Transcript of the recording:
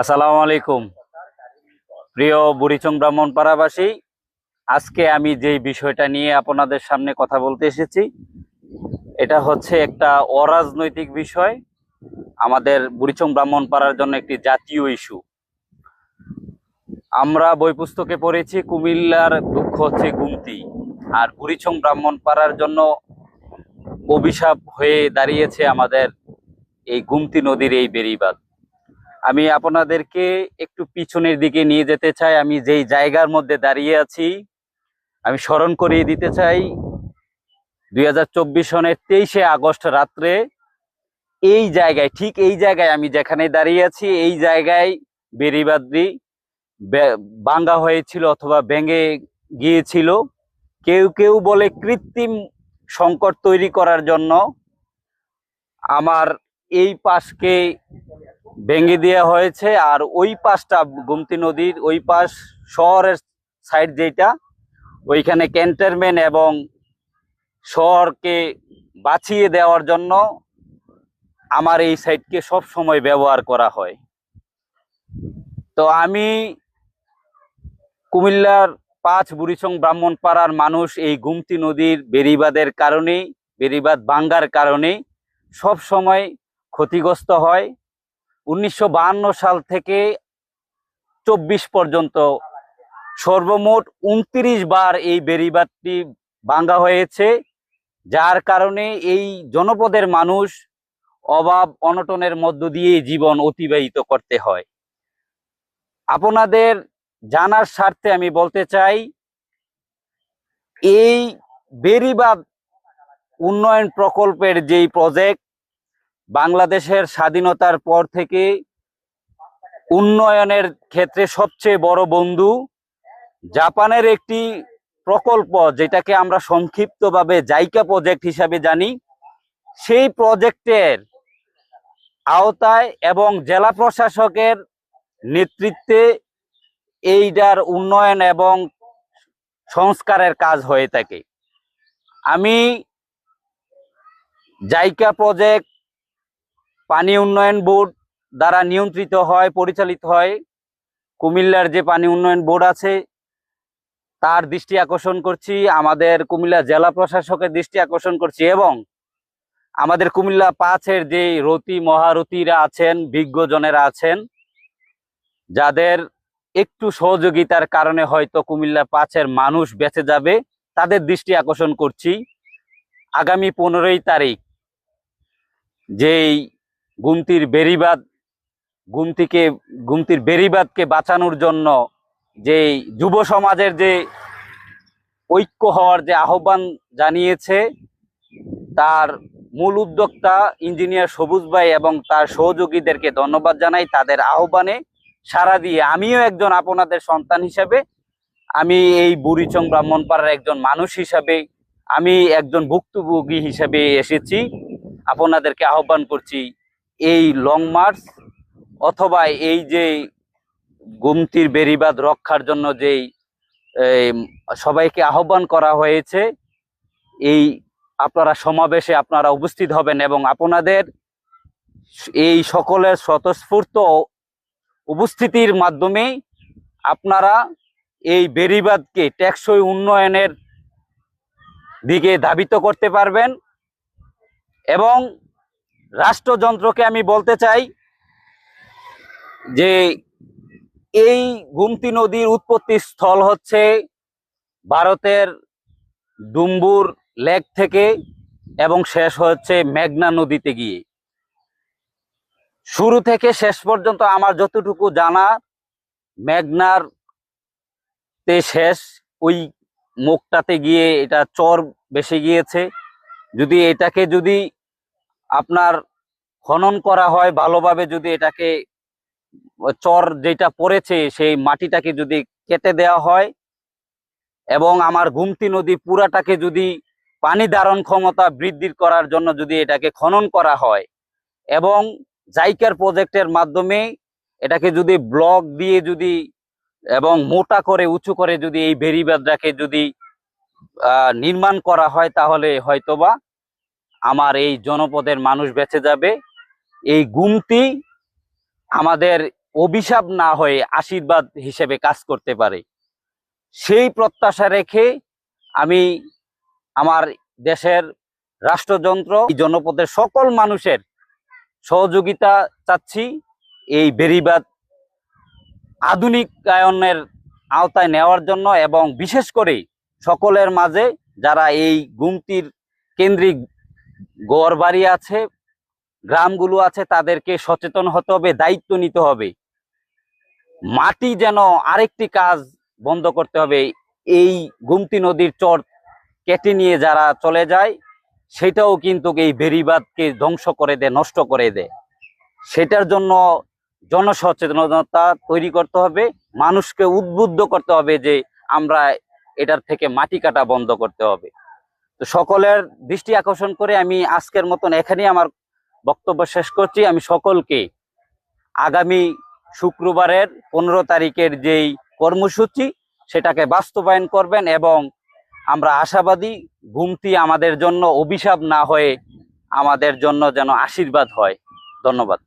আসসালামু আলাইকুম প্রিয় বুড়িচং ব্রাহ্মণপাড়াবাসী। আজকে আমি যে বিষয়টা নিয়ে আপনাদের সামনে কথা বলতে এসেছি, এটা হচ্ছে একটা অরাজনৈতিক বিষয়। আমাদের বুড়িচং ব্রাহ্মণপাড়ার জন্য একটি জাতীয় ইস্যু। আমরা বই পুস্তকে পড়েছি কুমিল্লার দুঃখ হচ্ছে গুমতি, আর বুড়িচং ব্রাহ্মণপাড়ার জন্য অভিশাপ হয়ে দাঁড়িয়েছে আমাদের এই গুমতি নদীর এই বেড়িবাঁধ। আমি আপনাদেরকে একটু পিছনের দিকে নিয়ে যেতে চাই। আমি যেই জায়গার মধ্যে দাঁড়িয়ে আছি, আমি স্মরণ করিয়ে দিতে চাই 2024 সনের 23শে আগস্ট রাত্রে এই জায়গায়, ঠিক এই জায়গায় আমি যেখানে দাঁড়িয়ে আছি, এই জায়গায় বেড়িবাঁধটি ভাঙ্গা হয়েছিল অথবা ভেঙে গিয়েছিল। কেউ কেউ বলে কৃত্রিম সংকট তৈরি করার জন্য আমার এই পাশকে ভেঙে দেওয়া হয়েছে, আর ওই পাশটা গোমতী নদীর ওই পাশ শহরের সাইড যেটা, ওইখানে ক্যান্টনমেন্ট এবং শহরকে বাঁচিয়ে দেওয়ার জন্য আমার এই সাইটকে সব সময় ব্যবহার করা হয়। তো আমি কুমিল্লার 5 বুড়িচং ব্রাহ্মণপাড়ার মানুষ এই গুমতি নদীর বেড়িবাঁধের কারণে, বেড়িবাঁধ ভাঙ্গার কারণে সব সময় ক্ষতিগ্রস্ত হয়। 1952 সাল থেকে 24 পর্যন্ত সর্বমোট 29 বার এই বেড়িবাঁধটি ভাঙ্গা হয়েছে, যার কারণে এই জনপদের মানুষ অভাব অনটনের মধ্য দিয়ে জীবন অতিবাহিত করতে হয়। আপনাদের জানার স্বার্থে আমি বলতে চাই, এই বেড়িবাঁধ উন্নয়ন প্রকল্পের যেই প্রজেক্ট, বাংলাদেশের স্বাধীনতার পর থেকে উন্নয়নের ক্ষেত্রে সবচেয়ে বড় বন্ধু জাপানের একটি প্রকল্প, যেটাকে আমরা সংক্ষিপ্তভাবে জাইকা প্রজেক্ট হিসাবে জানি, সেই প্রজেক্টের আওতায় এবং জেলা প্রশাসকের নেতৃত্বে এইটার উন্নয়ন এবং সংস্কারের কাজ হয়ে থাকে। আমি জাইকা প্রজেক্ট পানি উন্নয়ন বোর্ড দ্বারা নিয়ন্ত্রিত হয়, পরিচালিত হয়। কুমিল্লার যে পানি উন্নয়ন বোর্ড আছে তার দৃষ্টি আকর্ষণ করছি, আমাদের কুমিল্লা জেলা প্রশাসকের দৃষ্টি আকর্ষণ করছি, এবং আমাদের কুমিল্লা 5-এর যে রতি মহারথীরা আছেন, বিজ্ঞজনেরা আছেন, যাদের একটু সহযোগিতার কারণে হয়তো কুমিল্লা 5-এর মানুষ বেঁচে যাবে, তাদের দৃষ্টি আকর্ষণ করছি। আগামী 15ই তারিখ যেই গুমতির বেড়িবাঁধ, গুমতির বেড়িবাঁধকে বাঁচানোর জন্য যে যুব সমাজের যে ঐক্য হওয়ার যে আহ্বান জানিয়েছে, তার মূল উদ্যোক্তা ইঞ্জিনিয়ার সবুজ ভাই এবং তার সহযোগীদেরকে ধন্যবাদ জানাই। তাদের আহ্বানে সাড়া দিয়ে আমিও একজন আপনাদের সন্তান হিসাবে, আমি এই বুড়িচং ব্রাহ্মণপাড়ার একজন মানুষ হিসাবে, আমি একজন ভুক্তভোগী হিসাবে এসেছি। আপনাদেরকে আহ্বান করছি এই লং মার্চ অথবা এই যে গুমতির বেড়িবাঁধ রক্ষার জন্য যেই সবাইকে আহ্বান করা হয়েছে, এই আপনারা সমাবেশে আপনারা উপস্থিত হবেন এবং আপনাদের এই সকলের স্বতঃস্ফূর্ত উপস্থিতির মাধ্যমে আপনারা এই বেড়িবাঁধকে টেকসই উন্নয়নের দিকে ধাবিত করতে পারবেন। এবং রাষ্ট্রযন্ত্রকে আমি বলতে চাই যে এই গুমতি নদীর উৎপত্তি স্থল হচ্ছে ভারতের ডুম্বুর লেক থেকে এবং শেষ হচ্ছে মেঘনা নদীতে গিয়ে। শুরু থেকে শেষ পর্যন্ত আমার যতটুকু জানা, মেঘনার তে শেষ, ওই মুখটাতে গিয়ে এটা চর বেসে গিয়েছে। যদি এটাকে যদি আপনার খনন করা হয় ভালোভাবে, যদি এটাকে চর যেটা পড়েছে সেই মাটিটাকে যদি কেটে দেওয়া হয় এবং আমার গুমতি নদী পুরাটাকে যদি পানি ধারণ ক্ষমতা বৃদ্ধি করার জন্য যদি এটাকে খনন করা হয় এবং জাইকার প্রজেক্টের মাধ্যমে এটাকে যদি ব্লক দিয়ে যদি এবং মোটা করে উঁচু করে যদি এই বেড়িবাঁধটাকে যদি নির্মাণ করা হয়, তাহলে হয়তোবা আমার এই জনপদের মানুষ বেঁচে যাবে। এই গুমতি আমাদের অভিশাপ না হয়ে আশীর্বাদ হিসেবে কাজ করতে পারে, সেই প্রত্যাশা রেখে আমি আমার দেশের রাষ্ট্রযন্ত্র জনপদের সকল মানুষের সহযোগিতা চাচ্ছি এই বেড়িবাঁধ আধুনিকায়নের আওতায় নেওয়ার জন্য, এবং বিশেষ করে সকলের মাঝে যারা এই গুমতির কেন্দ্রিক ঘরবাড়ি আছে, গ্রামগুলো আছে, তাদেরকে সচেতন হতে হবে, দায়িত্ব নিতে হবে। মাটি যেন আরেকটি কাজ বন্ধ করতে হবে, এই গুমতি নদীর চর কেটে নিয়ে যারা চলে যায় সেটাও কিন্তু এই বেড়িবাঁধকে ধ্বংস করে দেয়, নষ্ট করে দেয়। সেটার জন্য জনসচেতনতা তৈরি করতে হবে, মানুষকে উদ্বুদ্ধ করতে হবে যে আমরা এটার থেকে মাটি কাটা বন্ধ করতে হবে। তো সকলের দৃষ্টি আকর্ষণ করে আমি আজকের মতন এখানেই আমার বক্তব্য শেষ করছি। আমি সকলকে আগামী শুক্রবারের 15 তারিখের যেই কর্মসূচি সেটাকে বাস্তবায়ন করবেন, এবং আমরা আশাবাদী গুমতি আমাদের জন্য অভিশাপ না হয়ে আমাদের জন্য যেন আশীর্বাদ হয়। ধন্যবাদ।